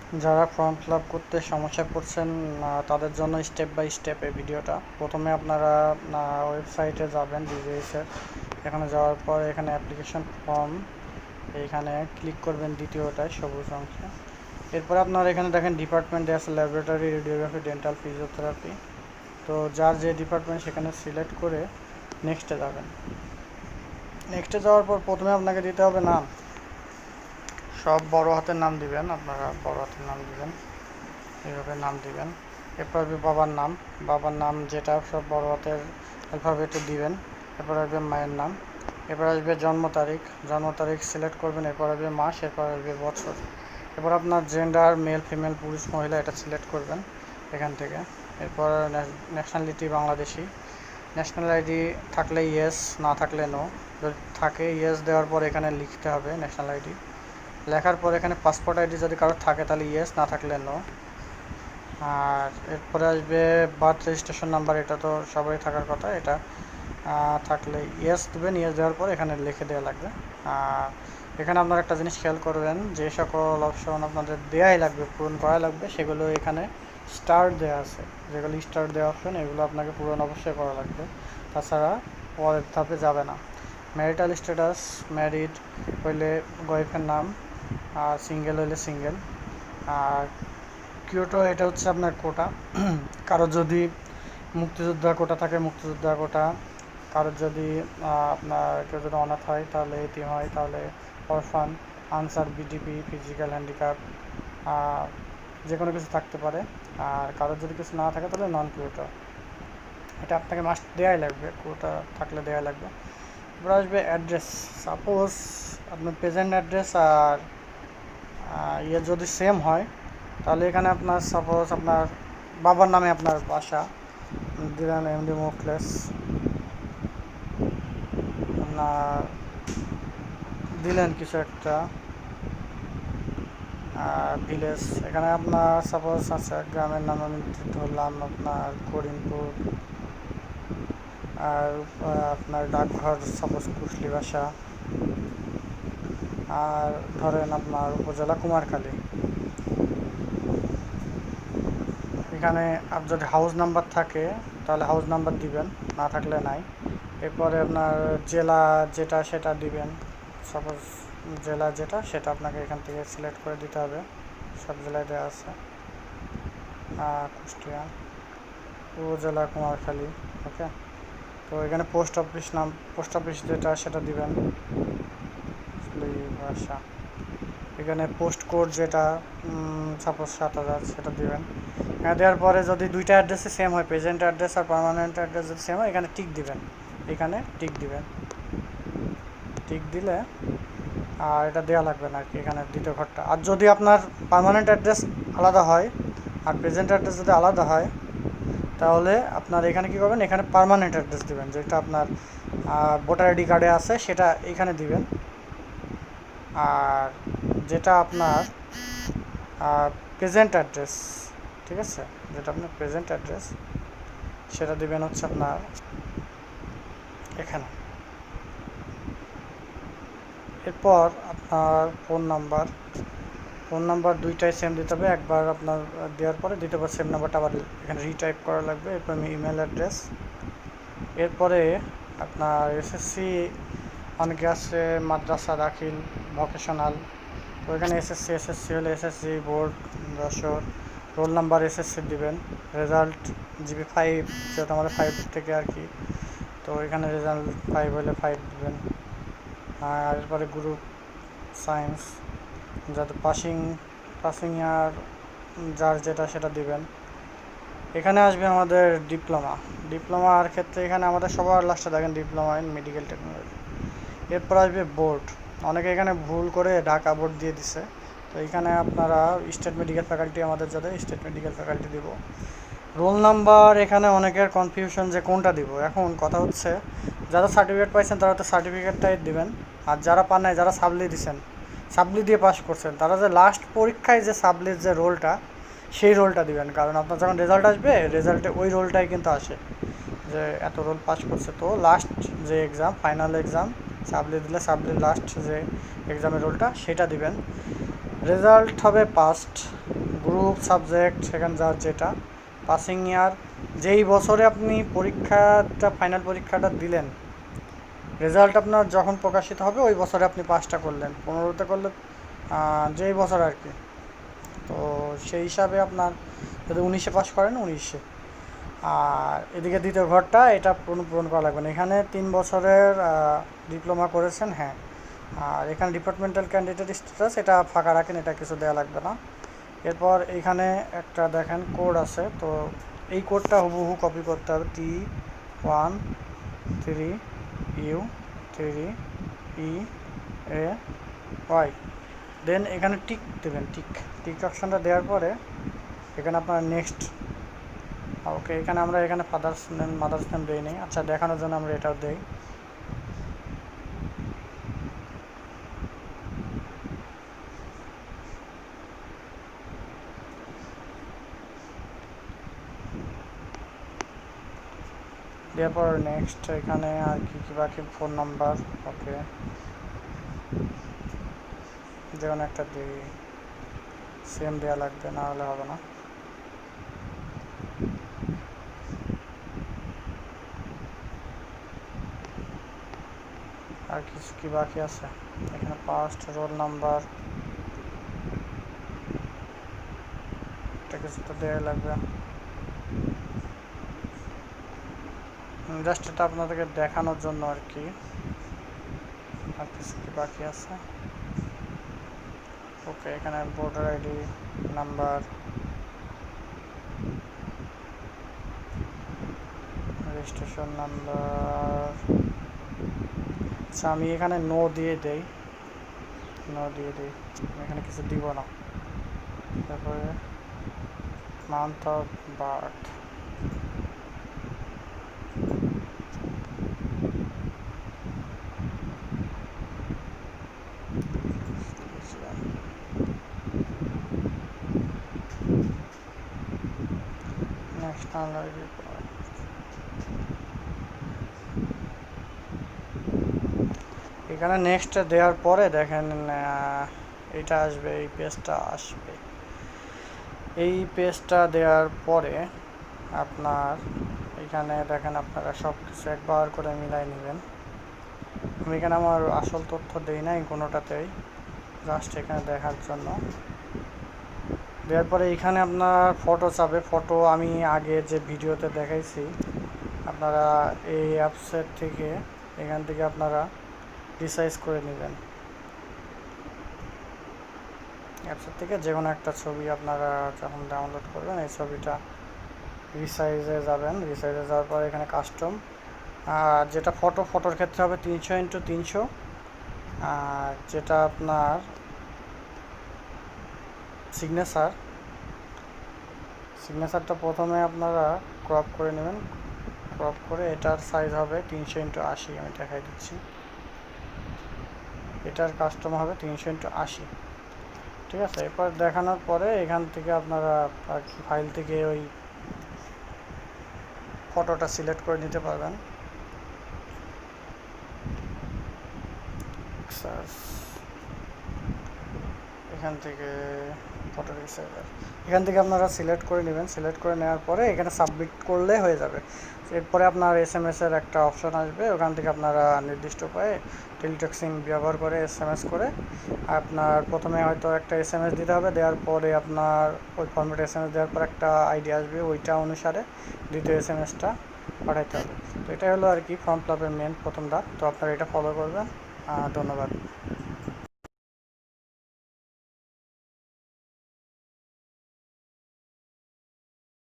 যারা form fill up করতে সমস্যায় পড়ছেন তাদের জন্য স্টেপ বাই স্টেপ এই ভিডিওটা। প্রথমে আপনারা ওয়েবসাইটে যাবেন ডিজিএসের, এখানে যাওয়ার পর এখানে অ্যাপ্লিকেশন ফর্ম এইখানে ক্লিক করবেন দ্বিতীয়টায় সবুজ অংশে। এরপরে আপনারা এখানে দেখেন ডিপার্টমেন্ট আছে ল্যাবরেটরি, রেডিওগ্রাফি, ডেন্টাল, ফিজিওথেরাপি। তো যার যে ডিপার্টমেন্ট সেখানে সিলেক্ট করে নেক্সটে যাবেন। নেক্সটে যাওয়ার পর প্রথমে আপনাকে দিতে হবে নাম, সব বড় হাতের নাম দিবেন, আপনারা বড় হাতের নাম দিবেন, এইভাবে নাম দিবেন। এরপর আসবে বাবার নাম যেটা সব বড় হাতের অ্যালফাবেটে দিবেন। এরপর আসবে মায়ের নাম, এরপর আসবে জন্ম তারিখ সিলেক্ট করবেন। এরপর আসবে মাস, এরপর আসবে বছর। এরপর আপনার জেন্ডার মেল ফিমেল পুরুষ মহিলা এটা সিলেক্ট করবেন এখান থেকে। এরপর ন্যাশনালিটি বাংলাদেশি, ন্যাশনাল আইডি থাকলে ইয়েস, না থাকলে নো। যদি থাকে ইয়েস দেওয়ার পর এখানে লিখতে হবে ন্যাশনাল আইডি, লেখার পর এখানে পাসপোর্ট আইডি যদি কারোর থাকে তাহলে ইয়েস, না থাকলে নো। আর এরপরে আসবে বার্থ রেজিস্ট্রেশন নাম্বার, এটা তো সবারই থাকার কথা, এটা থাকলে ইয়েস দেবেন। ইয়েস দেওয়ার পর এখানে লিখে দেওয়া লাগবে। আর এখানে আপনারা একটা জিনিস খেয়াল করবেন, যে সকল অপশন আপনাদের দেওয়াই লাগবে, পূরণ করা লাগবে, সেগুলো এখানে স্টার দেওয়া আছে। যেগুলো স্টার দেওয়া অপশন এগুলো আপনাকে পূরণ অবশ্যই করা লাগবে, তাছাড়া পরের ধাপে যাবে না। ম্যারিটাল স্ট্যাটাস, ম্যারিড হইলে ওয়াইফের নাম, আর সিঙ্গেল হইলে সিঙ্গেল। আর কিউটো এটা হচ্ছে আপনার কোটা, কারোর যদি মুক্তিযোদ্ধা কোটা থাকে মুক্তিযোদ্ধা কোটা, কারোর যদি আপনার কেউ যদি অনাথ হয় তাহলে এতিম হয় তাহলে অরফান, আনসার, বিডিপি, ফিজিক্যাল হ্যান্ডিক্যাপ, যে কোনো কিছু থাকতে পারে। আর কারোর যদি কিছু না থাকে তাহলে নন কিউটো, এটা আপনাকে মাস্ট দেওয়াই লাগবে, কোটা থাকলে দেওয়া লাগবে। এবার আসবে অ্যাড্রেস, সাপোজ আপনার প্রেজেন্ট অ্যাড্রেস আর ইয়ে যদি সেম হয় তাহলে এখানে আপনার সাপোজ আপনার বাবার নামে আপনার বাসা দিলেন এমডি মোকলেস, আপনার দিলেন কিছু একটা ভিলেজ, এখানে আপনার সাপোজ আছে গ্রামের নাম আমি ধরলাম আপনার করিমপুর, আর আপনার ডাকঘর সাপোজ কুশলি বাসা, আর ধরেন আপনার উপজেলা কুমারখালী। এখানে যদি হাউস নাম্বার থাকে তাহলে হাউস নাম্বার দিবেন, না থাকলে নাই। এরপরে আপনার জেলা যেটা সেটা দিবেন, সাপোজ জেলা যেটা সেটা আপনাকে এখান থেকে সিলেক্ট করে দিতে হবে, সব জেলায় দেওয়া আছে। কুষ্টিয়া, উপজেলা কুমারখালী, ওকে। তো এখানে পোস্ট অফিস নাম, পোস্ট অফিস যেটা সেটা দিবেন, ভাষা। এখানে পোস্ট কোড যেটা সাপোজ 7000 সেটা দিবেন। দেওয়ার পরে যদি দুইটা অ্যাড্রেসে সেম হয়, প্রেজেন্ট অ্যাড্রেস আর পার্মানেন্ট অ্যাড্রেস যদি সেম হয়, এখানে টিক দিবেন, এখানে টিক দিবেন। টিক দিলে আর এটা দেওয়া লাগবে না আর কি, এখানে দ্বিতীয় ঘরটা। আর যদি আপনার পার্মানেন্ট অ্যাড্রেস আলাদা হয় আর প্রেজেন্ট অ্যাড্রেস যদি আলাদা হয় তাহলে আপনার এখানে কী করবেন, এখানে পার্মানেন্ট অ্যাড্রেস দিবেন, যেটা আপনার ভোটার আইডি কার্ডে আছে সেটা এখানে দিবেন। আর যেটা আপনার প্রেজেন্ট অ্যাড্রেস, ঠিক আছে, যেটা আপনার প্রেজেন্ট অ্যাড্রেস সেটা দিবেন হচ্ছে আপনার এখানে। এরপর আপনার ফোন নাম্বার দুইটাই সেম দিতে হবে, একবার আপনার দেওয়ার পরে দ্বিতীয়বার সেম নাম্বারটা আবার এখানে রিটাইপ করা লাগবে। এরপর ইমেল অ্যাড্রেস, এরপরে আপনার এসএসসি, অনেকে আছে মাদ্রাসা দাখিল ভোকেশনাল, তো এখানে এসএসসি হলে SSC board Jessore, roll number SSC দিবেন, রেজাল্ট জিপি 5 যেহেতু আমাদের 5 থেকে আর কি, তো এখানে রেজাল্ট 5 হলে 5 দেবেন। আর এরপরে গ্রুপ সায়েন্স, যাতে পাসিং ইয়ার যার যেটা সেটা দিবেন। এখানে আসবে আমাদের ডিপ্লোমার ক্ষেত্রে এখানে আমাদের সবার লাস্টে দেখেন ডিপ্লোমা ইন মেডিকেল টেকনোলজি। এরপর আসবে বোর্ড, অনেকে এখানে ভুল করে ঢাকা বোর্ড দিয়ে দিছে, তো এখানে আপনারা স্টেট মেডিকেল ফ্যাকাল্টি আমাদের যাদের স্টেট মেডিকেল ফ্যাকাল্টি দিব। রোল নাম্বার এখানে অনেকের কনফিউশন যে কোনটা দিব, এখন কথা হচ্ছে যারা সার্টিফিকেট পাইছেন তারা তো সার্টিফিকেটটাই দিবেন, আর যারা পান নাই, যারা সাবলি দিছেন, সাবলি দিয়ে পাস করছেন, তারা যে লাস্ট পরীক্ষায় যে সাবলির যে রোলটা সেই রোলটা দিবেন, কারণ আপনার যখন রেজাল্ট আসবে রেজাল্টে ওই রোলটাই কিন্তু আসে যে এত রোল পাস করছে। তো লাস্ট যে এক্সাম, ফাইনাল এক্সাম সাবলি দিলে সাবলির লাস্ট যে এক্সামের রোলটা সেটা দিবেন। রেজাল্ট হবে পাস্ট, গ্রুপ সাবজেক্ট সেখানে যার যেটা পাসিং ইয়ার, যেই বছরে আপনি পরীক্ষাটা ফাইনাল পরীক্ষাটা দিলেন, রেজাল্ট আপনার যখন প্রকাশিত হবে ওই বছরে আপনি পাসটা করলেন, 15তে করলে যেই বছর আর কি। তো সেই হিসাবে আপনার যদি 19-এ পাস করেন 19-এ। আর এদিকে দ্বিতীয় ঘরটা এটা পূরণ করা লাগবে না। এখানে 3 বছরের ডিপ্লোমা করেছেন, হ্যাঁ। আর এখানে ডিপার্টমেন্টাল ক্যান্ডিডেট স্ট্যাটাস এটা ফাঁকা রাখেন, এটা কিছু দেওয়া লাগবে না। এরপর এইখানে একটা দেখেন কোড আছে, তো এই কোডটা হুবহু কপি করতে হবে, T13U3EAY। দেন এখানে টিক দেবেন, টিক অপশানটা দেওয়ার পরে এখানে আপনার নেক্সট। ওকে, এখানে ফাদার্স নেম মাদার্স নেম দেই নেই, আচ্ছা দেখানোর জন্য আমরা এটাও দেই। দেওয়ার পর নেক্সট, এখানে আর কি বাকি ফোন নাম্বার, ওকে যেমন একটা দিই, সেম দেওয়া লাগবে, না হলে হবে না। আর কিছু কি বাকি আছে, এখানে পাস্ট রোল নাম্বার, এটা কিছু তো দেওয়া লাগবে। জাস্ট এটা আপনাদেরকে দেখানোর জন্য আর কি। আর কিছু কি বাকি আছে, ওকে এখানে voter ID number, registration number. আচ্ছা আমি এখানে নো দিয়ে দেই, এখানে কিছু দিব না। তারপরে month of birth, national ID. এখানে নেক্সট দেওয়ার পরে দেখেন এটা আসবে, এই পেজটা আসবে। এই পেজটা দেওয়ার পরে আপনার এখানে দেখেন আপনারা সব কিছু একবার করে মিলাই নেবেন। আমি এখানে আমার আসল তথ্য দেই নাই কোনোটাতেই, জাস্ট এখানে দেখার জন্য। দেওয়ার পরে এখানে আপনার ফটো চাবে, ফটো আমি আগে যে ভিডিওতে দেখাইছি, আপনারা এই অ্যাপসের থেকে এখান থেকে আপনারা রিসাইজ করে নেবেন। অ্যাপসের থেকে যে কোনো একটা ছবি আপনারা যখন ডাউনলোড করবেন, এই ছবিটা রিসাইজে যাবেন। রিসাইজে যাওয়ার পর এখানে কাস্টম, যেটা ফটোর ক্ষেত্রে হবে 300x300। আর যেটা আপনার সিগনেচারটা প্রথমে আপনারা ক্রপ করে নেবেন, ক্রপ করে এটার সাইজ হবে 300x80। আমি দেখাই দিচ্ছি, এটার কাস্টম হবে 300x80, ঠিক আছে। এরপর দেখানোর পরে এখান থেকে আপনারা আর কি ফাইল থেকে ওই ফটোটা সিলেক্ট করে নিতে পারবেন। এখান থেকে ফটো রিসাইজার, এখান থেকে আপনারা সিলেক্ট করে নেবেন। সিলেক্ট করে নেওয়ার পরে এখানে সাবমিট করলে হয়ে যাবে। এরপরে আপনার SMS-এর একটা অপশান আসবে, ওখান থেকে আপনারা নির্দিষ্ট উপায়ে টেলিটক্সিং ব্যবহার করে SMS করে আপনার প্রথমে হয়তো একটা SMS দিতে হবে, দেওয়ার পরে আপনার ওই ফর্মেটে SMS দেওয়ার পর একটা আইডি আসবে, ওইটা অনুসারে দ্বিতীয় SMS-টা পাঠাইতে হবে। তো এটাই হলো আর কি ফর্ম ফিল আপের মেন প্রথম ধাপ। তো আপনারা এটা ফলো করবেন। ধন্যবাদ।